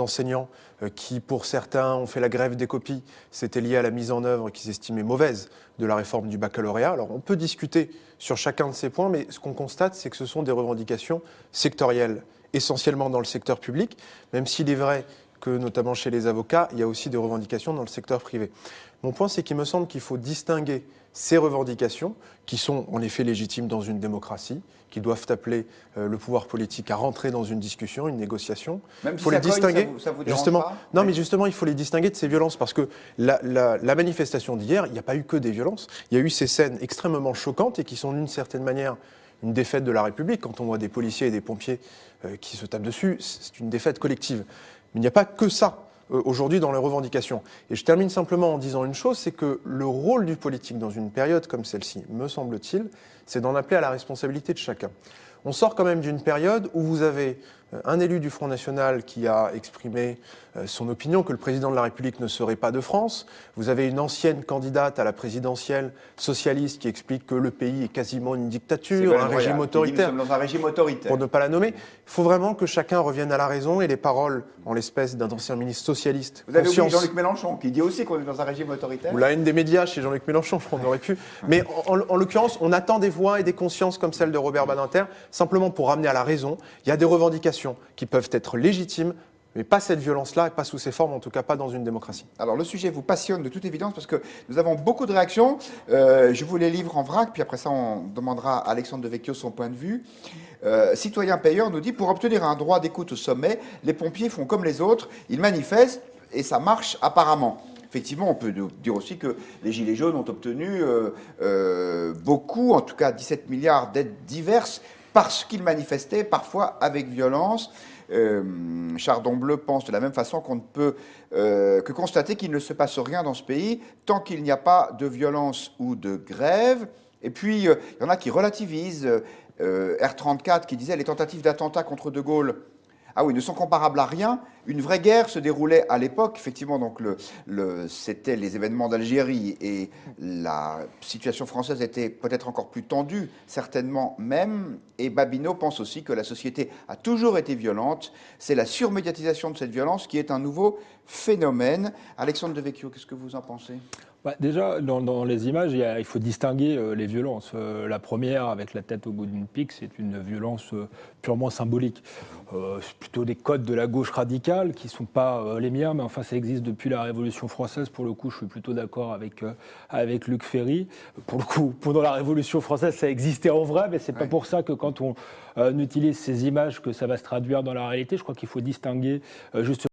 enseignants qui, pour certains, ont fait la grève des copies. C'était lié à la mise en œuvre qu'ils estimaient mauvaise de la réforme du baccalauréat. Alors on peut discuter sur chacun de ces points, mais ce qu'on constate, c'est que ce sont des revendications sectorielles, essentiellement dans le secteur public, même s'il est vrai que, notamment chez les avocats, il y a aussi des revendications dans le secteur privé. Mon point, c'est qu'il me semble qu'il faut distinguer ces revendications, qui sont en effet légitimes dans une démocratie, qui doivent appeler le pouvoir politique à rentrer dans une discussion, une négociation. Même Il si faut ça les cogne, distinguer. ça vous dérange Justement, pas? non, Oui. mais justement, il faut les distinguer de ces violences, parce que la manifestation d'hier, il n'y a pas eu que des violences. Il y a eu ces scènes extrêmement choquantes et qui sont d'une certaine manière une défaite de la République. Quand on voit des policiers et des pompiers qui se tapent dessus, c'est une défaite collective. Mais il n'y a pas que ça aujourd'hui dans les revendications. Et je termine simplement en disant une chose, c'est que le rôle du politique dans une période comme celle-ci, me semble-t-il, c'est d'en appeler à la responsabilité de chacun. On sort quand même d'une période où vous avez un élu du Front National qui a exprimé son opinion que le président de la République ne serait pas de France. Vous avez une ancienne candidate à la présidentielle socialiste qui explique que le pays est quasiment une dictature, un régime autoritaire. Nous sommes dans un régime autoritaire. Pour ne pas la nommer, il faut vraiment que chacun revienne à la raison et les paroles, en l'espèce d'un ancien ministre socialiste. Vous avez oublié Jean-Luc Mélenchon qui dit aussi qu'on est dans un régime autoritaire. Ou la haine des médias chez Jean-Luc Mélenchon, on aurait pu. Mais en l'occurrence, on attend des voix et des consciences comme celle de Robert Badinter, simplement pour ramener à la raison. Il y a des revendications qui peuvent être légitimes, mais pas cette violence-là, et pas sous ces formes, en tout cas pas dans une démocratie. Alors le sujet vous passionne de toute évidence parce que nous avons beaucoup de réactions. Je vous les livre en vrac, puis après ça on demandera à Alexandre Devecchio son point de vue. Citoyen payeur nous dit, pour obtenir un droit d'écoute au sommet, les pompiers font comme les autres, ils manifestent et ça marche apparemment. Effectivement, on peut dire aussi que les Gilets jaunes ont obtenu beaucoup, en tout cas 17 milliards d'aides diverses, parce qu'ils manifestaient parfois avec violence. Chardon Bleu pense de la même façon qu'on ne peut que constater qu'il ne se passe rien dans ce pays tant qu'il n'y a pas de violence ou de grève. Et puis, il y en a qui relativisent. R34 qui disait les tentatives d'attentat contre De Gaulle, ah oui, ne sont comparables à rien. Une vraie guerre se déroulait à l'époque. Effectivement, donc c'était les événements d'Algérie et la situation française était peut-être encore plus tendue, certainement même. Et Babineau pense aussi que la société a toujours été violente. C'est la surmédiatisation de cette violence qui est un nouveau phénomène. Alexandre Devecchio, qu'est-ce que vous en pensez ? Déjà, dans les images, il faut distinguer les violences. La première, avec la tête au bout d'une pique, c'est une violence purement symbolique. C'est plutôt des codes de la gauche radicale qui ne sont pas les miens, mais enfin, ça existe depuis la Révolution française. Pour le coup, je suis plutôt d'accord avec Luc Ferry. Pour le coup, pendant la Révolution française, ça existait en vrai, mais ce n'est pas pour ça que quand on utilise ces images, que ça va se traduire dans la réalité. Je crois qu'il faut distinguer justement